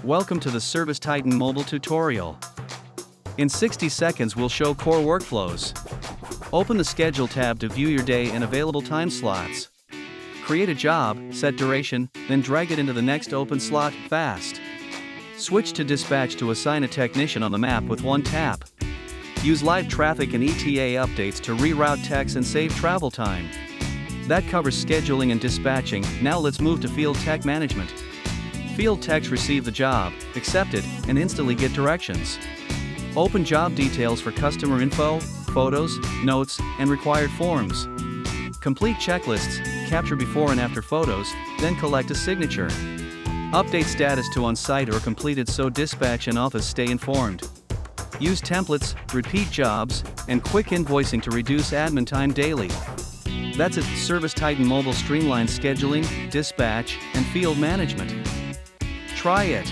Welcome to the ServiceTitan Mobile tutorial. In 60 seconds we'll show core workflows. Open the Schedule tab to view your day and available time slots. Create a job, set duration, then drag it into the next open slot, fast. Switch to Dispatch to assign a technician on the map with one tap. Use live traffic and ETA updates to reroute techs and save travel time. That covers scheduling and dispatching. Now let's move to Field Tech Management. Field techs receive the job, accept it, and instantly get directions. Open job details for customer info, photos, notes, and required forms. Complete checklists, capture before and after photos, then collect a signature. Update status to on-site or completed so dispatch and office stay informed. Use templates, repeat jobs, and quick invoicing to reduce admin time daily. That's it. ServiceTitan Mobile streamlines scheduling, dispatch, and field management. Try it.